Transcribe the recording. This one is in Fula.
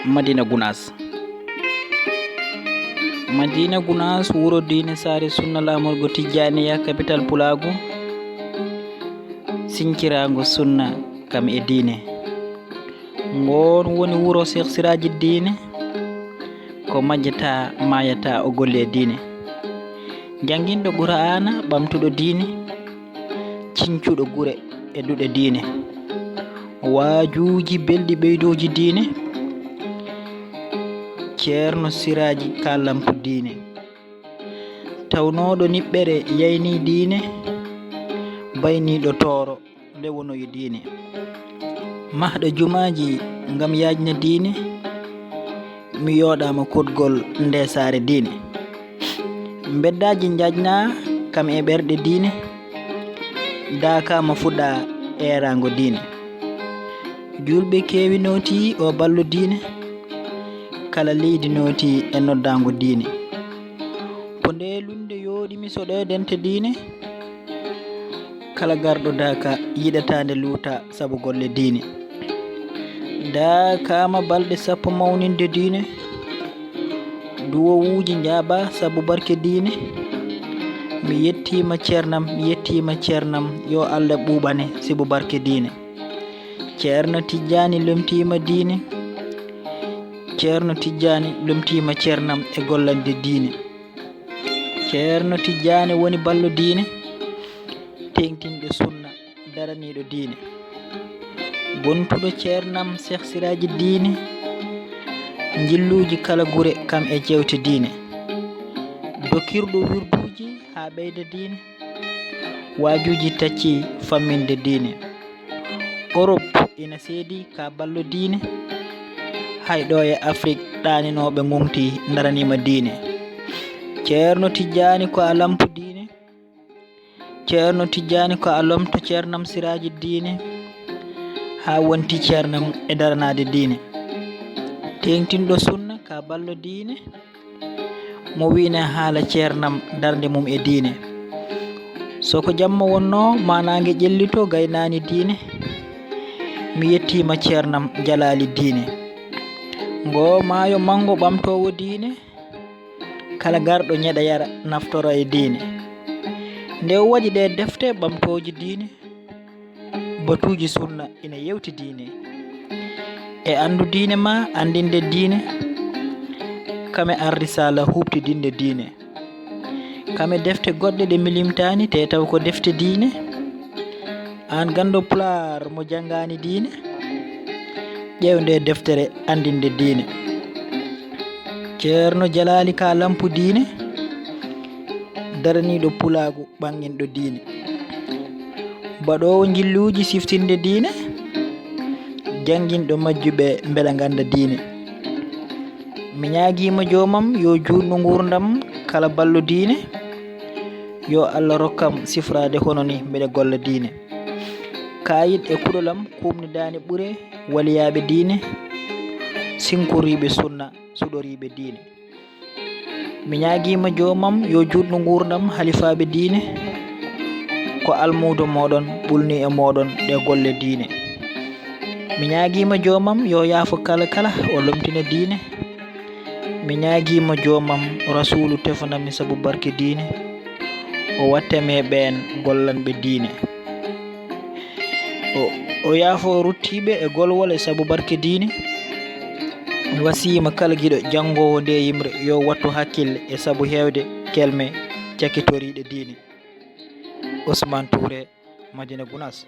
Madina Gounass. Madina Gounass wuro diine saare sunna lamorgo Tijjaniya capital Pulago, sinkirago sunna kam e diine. Ngon woni wuro Cheikh Siraji diine ko majjata mayata o golle diine. Janginɗo Qur'ana ɓamtuɗo diine, cincuɗo gure e duɗe diine, waajuji belɗi ɓeydoji diine, ceerno Siraji kalampo diine, tawnoɗo niɓɓere yayni diine, bayniɗo tooro nde wonoyi diine, mahɗo jumaji ngam yajna diine, mi yoɗama kodgol nde saare diine. Beddaji jajna kam e ɓerɗe diine, dakama fuɗɗa erago diine. Julɓe kewi noti o ballo diine, kala leydi noti e noddago diine. Ko nde lunde yoɗimi soɗedente diine, kala garɗo daka yiɗatande luuta saabu golle diine. Dakama balɗe sappo mawninde diine, duwowuji jaaba saabu barke diine. Mi yettima ceernam, yo Allah ɓuɓane sibu barke diine. Ceerno Tijjani lomtima diine, ceerno Tijjani lomtima ceernam e gollande diine. Ceerno Tijjani woni ballo diine, tengtinɗo sunna daraniɗo diine. Bontuɗo ceernam Cheikh Siraji diine, jilluji kala gure kam e jewte diine. Dokirɗo wirduji ha ɓeyda diine, wajuji tacci famminde diine. Europe ina seedi ka ballo diine, hayɗo e Afrique ɗaninoɓe gonti daranima diine. Ceerno Tijjani ko a lampo diine, ceerno Tijjani ko a lomto ceernam Siraji diine, ha wonti ceernam e daranade diine. Tengtinɗo sunna ka ballo diine, mo wine haala ceernam darde mum e diine. Soko jamma wonno manage ƴellito gaynani diine, mi yettima ceernam Jalali diine. Ngo maayo mango ɓamtowo diine, kala garɗo ñeɗa yara naftoro e diine. Nde waɗi ɗe defte ɓamtoji diine, batuji sunna ina yewti diine. E andu diine ma andinde diine, kame arrisala hubtidinde diine. Kame defte goɗɗe ɗe milimtani te taw ko defte diine. An gando Pulaar mo jangani diine, ƴeew nde deftere andinde diine. Ceerno Jalali ka lampo diine, daraniɗo Pulagu ɓanginɗo diine. Baɗowo jilluji siftinde diine, janginɗo majjuɓe beela ganda diine. Mi ñaguima jomam yo jutnu gurdam kala ballo diine, yo Allah rokkam sifrade hono ni mbeɗa golla diine. Kayit e kuɗolam kumnidani ɓuure waliyaɓe diine, sinkoriɓe sunna suɗoriɓe diine. Mi ñaguima jomam yo jutnu gurdam halifaɓe diine, ko almudo moɗon ɓulni e moɗon ɗe golle diine. Mi ñaguima jomam yo yaafo kala o lomtina diine. Mi ñaguima jomam rasulu tefanami saabu barke diine, o wattame ɓen gollanɓe diine. O yaafo ruttiɓe e golwol e saabu barke diine. Mi wasiyima kala guiɗo jangowo nde yimre yo wattu hakkille e saabu hewde kelme cakkitoriɗe diine. Ousmane Touré, Madina Gounass.